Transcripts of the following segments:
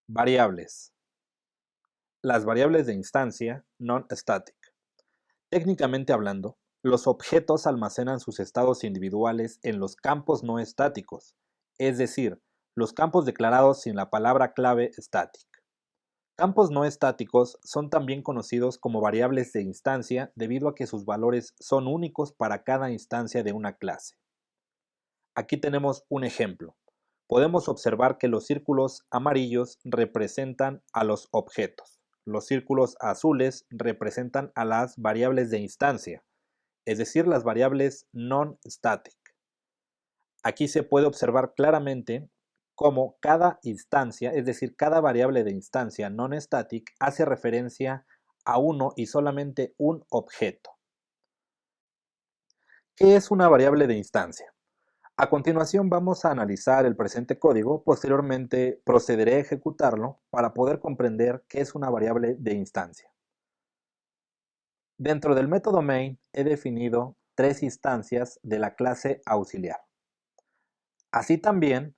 Variables. Las variables de instancia non-static. Técnicamente hablando, los objetos almacenan sus estados individuales en los campos no estáticos, es decir, los campos declarados sin la palabra clave static. Campos no estáticos son también conocidos como variables de instancia debido a que sus valores son únicos para cada instancia de una clase. Aquí tenemos un ejemplo. Podemos observar que los círculos amarillos representan a los objetos. Los círculos azules representan a las variables de instancia, es decir, las variables non-static. Aquí se puede observar claramente cómo cada instancia, es decir, cada variable de instancia non-static, hace referencia a uno y solamente un objeto. ¿Qué es una variable de instancia? A continuación vamos a analizar el presente código, posteriormente procederé a ejecutarlo para poder comprender qué es una variable de instancia. Dentro del método main he definido tres instancias de la clase auxiliar. Así también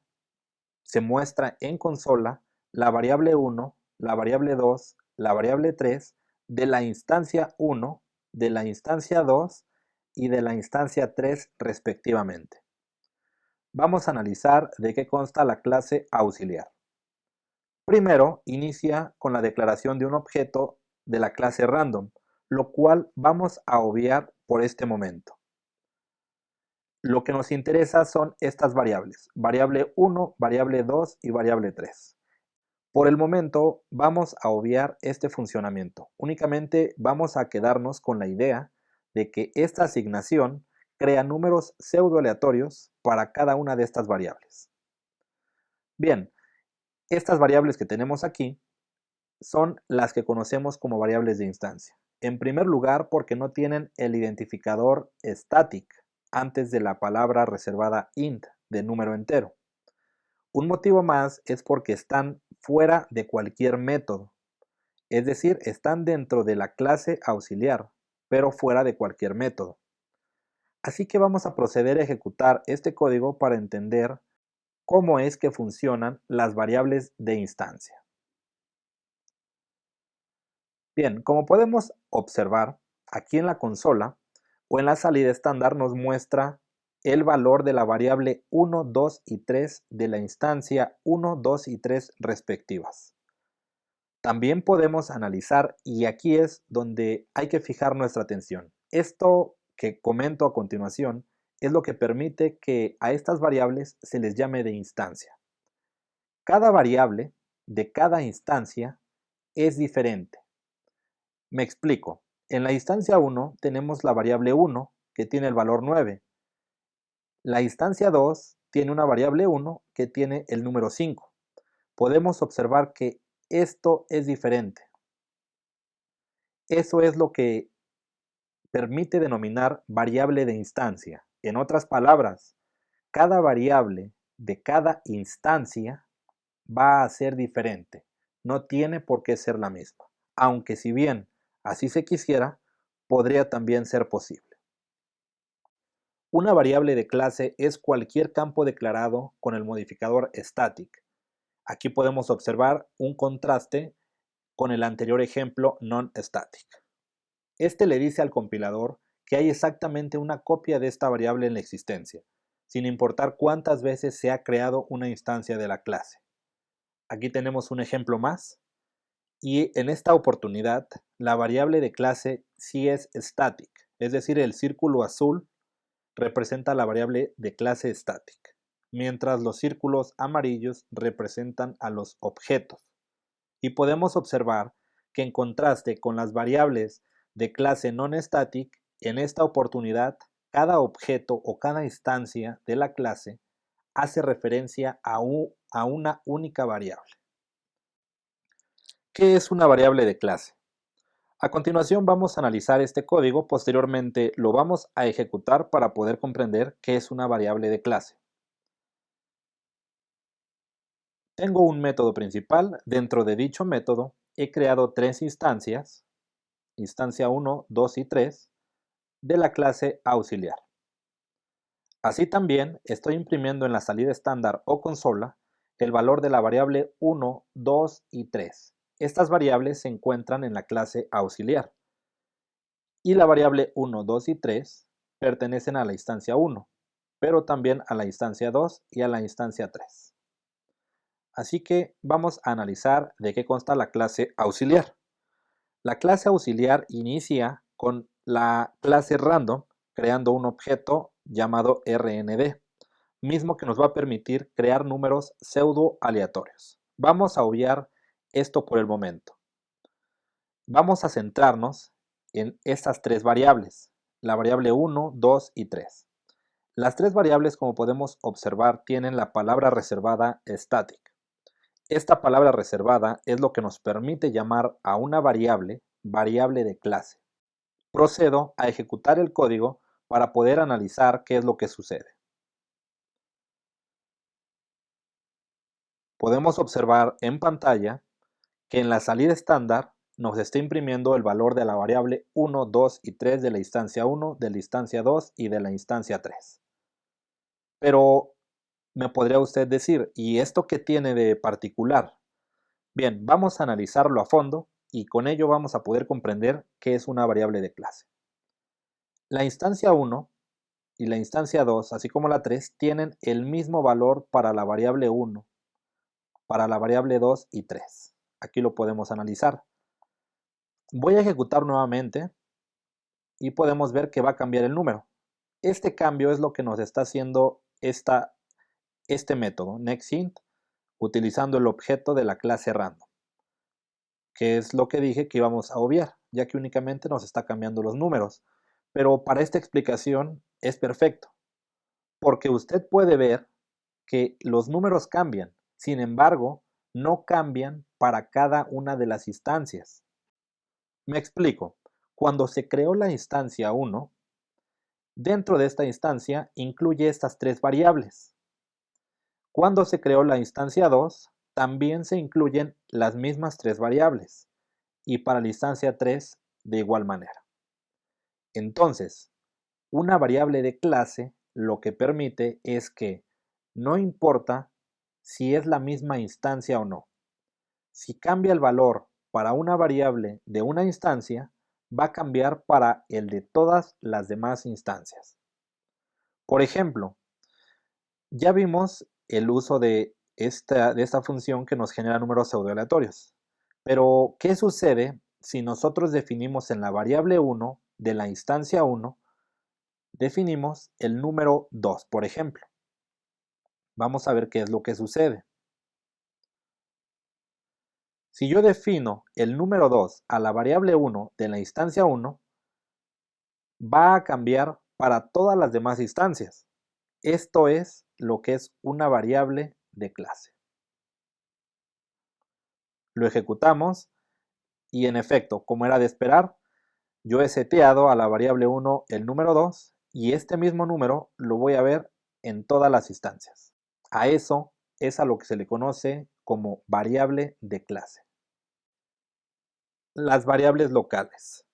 se muestra en consola la variable 1, la variable 2, la variable 3 de la instancia 1, de la instancia 2 y de la instancia 3 respectivamente. Vamos a analizar de qué consta la clase auxiliar. Primero, inicia con la declaración de un objeto de la clase random, lo cual vamos a obviar por este momento. Lo que nos interesa son estas variables, variable 1, variable 2 y variable 3. Por el momento vamos a obviar este funcionamiento. Únicamente vamos a quedarnos con la idea de que esta asignación crea números pseudo aleatorios para cada una de estas variables. Bien, estas variables que tenemos aquí son las que conocemos como variables de instancia. En primer lugar, porque no tienen el identificador static antes de la palabra reservada int de número entero. Un motivo más es porque están fuera de cualquier método, es decir, están dentro de la clase auxiliar, pero fuera de cualquier método. Así que vamos a proceder a ejecutar este código para entender cómo es que funcionan las variables de instancia. Bien, como podemos observar, aquí en la consola o en la salida estándar nos muestra el valor de la variable 1, 2 y 3 de la instancia 1, 2 y 3 respectivas. También podemos analizar, y aquí es donde hay que fijar nuestra atención. Esto que comento a continuación es lo que permite que a estas variables se les llame de instancia. Cada variable de cada instancia es diferente. Me explico. En la instancia 1 tenemos la variable 1 que tiene el valor 9. La instancia 2 tiene una variable 1 que tiene el número 5. Podemos observar que esto es diferente. Eso es lo que permite denominar variable de instancia. En otras palabras, cada variable de cada instancia va a ser diferente. No tiene por qué ser la misma. Aunque si bien así se quisiera, podría también ser posible. Una variable de clase es cualquier campo declarado con el modificador static. Aquí podemos observar un contraste con el anterior ejemplo non-static. Este le dice al compilador que hay exactamente una copia de esta variable en la existencia, sin importar cuántas veces se ha creado una instancia de la clase. Aquí tenemos un ejemplo más, y en esta oportunidad la variable de clase sí es static, es decir, el círculo azul representa la variable de clase static, mientras los círculos amarillos representan a los objetos. Y podemos observar que en contraste con las variables de clase non-static, en esta oportunidad cada objeto o cada instancia de la clase hace referencia a una única variable. ¿Qué es una variable de clase? A continuación vamos a analizar este código, posteriormente lo vamos a ejecutar para poder comprender qué es una variable de clase. Tengo un método principal, dentro de dicho método he creado tres instancias, instancia 1, 2 y 3, de la clase auxiliar. Así también estoy imprimiendo en la salida estándar o consola el valor de la variable 1, 2 y 3. Estas variables se encuentran en la clase auxiliar. Y la variable 1, 2 y 3 pertenecen a la instancia 1, pero también a la instancia 2 y a la instancia 3. Así que vamos a analizar de qué consta la clase auxiliar. La clase auxiliar inicia con la clase random creando un objeto llamado RND, mismo que nos va a permitir crear números pseudo aleatorios. Vamos a obviar esto por el momento. Vamos a centrarnos en estas tres variables, la variable 1, 2 y 3. Las tres variables, como podemos observar, tienen la palabra reservada static. Esta palabra reservada es lo que nos permite llamar a una variable de clase. Procedo a ejecutar el código para poder analizar qué es lo que sucede. Podemos observar en pantalla que en la salida estándar nos está imprimiendo el valor de la variable 1, 2 y 3 de la instancia 1, de la instancia 2 y de la instancia 3. Pero me podría usted decir, ¿y esto qué tiene de particular? Bien, vamos a analizarlo a fondo y con ello vamos a poder comprender qué es una variable de clase. La instancia 1 y la instancia 2, así como la 3, tienen el mismo valor para la variable 1, para la variable 2 y 3. Aquí lo podemos analizar. Voy a ejecutar nuevamente y podemos ver que va a cambiar el número. Este cambio es lo que nos está haciendo este método, nextInt, utilizando el objeto de la clase random, que es lo que dije que íbamos a obviar, ya que únicamente nos está cambiando los números. Pero para esta explicación es perfecto, porque usted puede ver que los números cambian, sin embargo, no cambian para cada una de las instancias. Me explico. Cuando se creó la instancia 1, dentro de esta instancia incluye estas tres variables. Cuando se creó la instancia 2, también se incluyen las mismas tres variables, y para la instancia 3 de igual manera. Entonces, una variable de clase lo que permite es que no importa si es la misma instancia o no. Si cambia el valor para una variable de una instancia, va a cambiar para el de todas las demás instancias. Por ejemplo, ya vimos el uso de esta función que nos genera números pseudoaleatorios. Pero, ¿qué sucede si nosotros definimos en la variable 1 de la instancia 1, definimos el número 2, por ejemplo? Vamos a ver qué es lo que sucede. Si yo defino el número 2 a la variable 1 de la instancia 1, va a cambiar para todas las demás instancias. Esto es lo que es una variable de clase. Lo ejecutamos y en efecto, como era de esperar, yo he seteado a la variable 1 el número 2 y este mismo número lo voy a ver en todas las instancias. A eso es a lo que se le conoce como variable de clase. Las variables locales.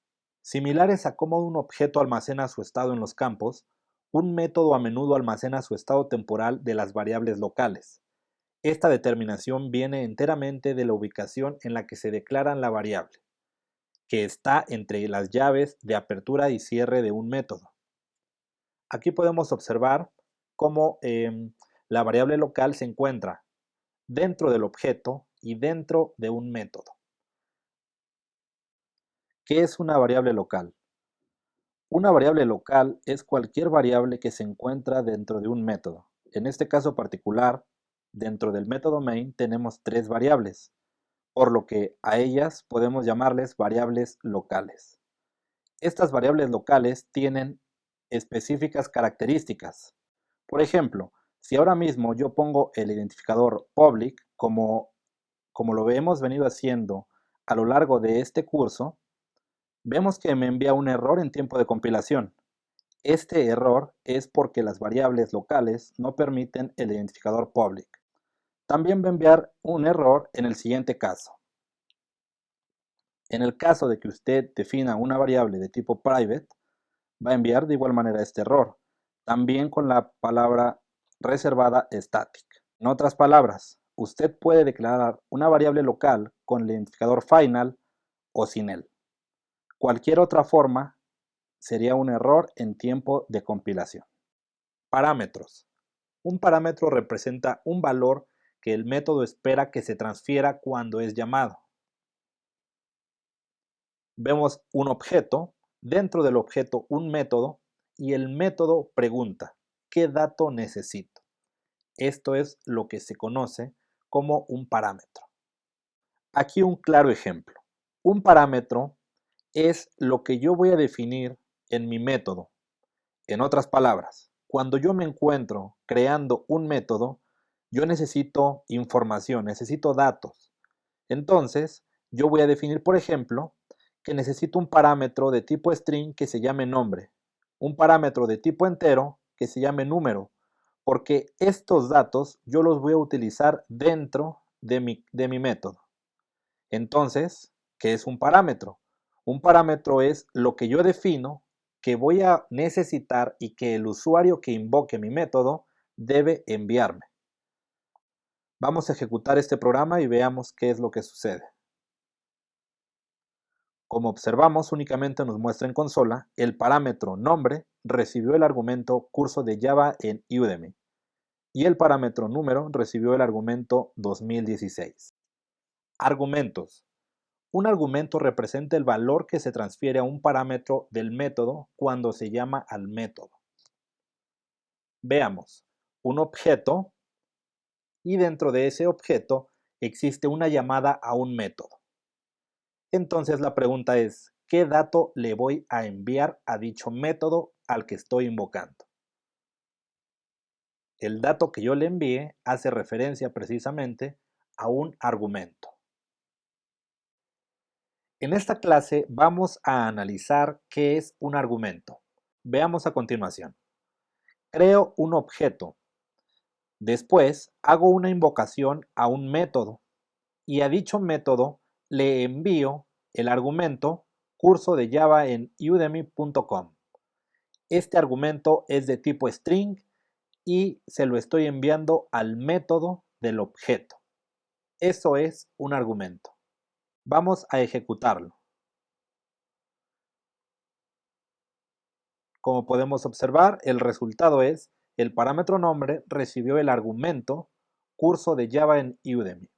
Similares a cómo un objeto almacena su estado en los campos, un método a menudo almacena su estado temporal de las variables locales. Esta determinación viene enteramente de la ubicación en la que se declara la variable, que está entre las llaves de apertura y cierre de un método. Aquí podemos observar cómo la variable local se encuentra dentro del objeto y dentro de un método. ¿Qué es una variable local? Una variable local es cualquier variable que se encuentra dentro de un método. En este caso particular, dentro del método main tenemos tres variables, por lo que a ellas podemos llamarles variables locales. Estas variables locales tienen específicas características. Por ejemplo, si ahora mismo yo pongo el identificador public, como lo hemos venido haciendo a lo largo de este curso, vemos que me envía un error en tiempo de compilación. Este error es porque las variables locales no permiten el identificador public. También va a enviar un error en el siguiente caso. En el caso de que usted defina una variable de tipo private, va a enviar de igual manera este error, también con la palabra reservada static. En otras palabras, usted puede declarar una variable local con el identificador final o sin él. Cualquier otra forma sería un error en tiempo de compilación. Parámetros. Un parámetro representa un valor que el método espera que se transfiera cuando es llamado. Vemos un objeto, dentro del objeto un método, y el método pregunta, ¿qué dato necesito? Esto es lo que se conoce como un parámetro. Aquí un claro ejemplo. Un parámetro es lo que yo voy a definir en mi método. En otras palabras, cuando yo me encuentro creando un método, yo necesito información, necesito datos. Entonces, yo voy a definir, por ejemplo, que necesito un parámetro de tipo string que se llame nombre, un parámetro de tipo entero que se llame número, porque estos datos yo los voy a utilizar dentro de mi método. Entonces, ¿qué es un parámetro? Un parámetro es lo que yo defino que voy a necesitar y que el usuario que invoque mi método debe enviarme. Vamos a ejecutar este programa y veamos qué es lo que sucede. Como observamos, únicamente nos muestra en consola el parámetro nombre recibió el argumento curso de Java en Udemy y el parámetro número recibió el argumento 2016. Argumentos. Un argumento representa el valor que se transfiere a un parámetro del método cuando se llama al método. Veamos, un objeto y dentro de ese objeto existe una llamada a un método. Entonces la pregunta es, ¿qué dato le voy a enviar a dicho método al que estoy invocando? El dato que yo le envíe hace referencia precisamente a un argumento. En esta clase vamos a analizar qué es un argumento. Veamos a continuación. Creo un objeto. Después hago una invocación a un método y a dicho método le envío el argumento curso de Java en udemy.com. Este argumento es de tipo string y se lo estoy enviando al método del objeto. Eso es un argumento. Vamos a ejecutarlo. Como podemos observar, el resultado es el parámetro nombre recibió el argumento curso de Java en Udemy.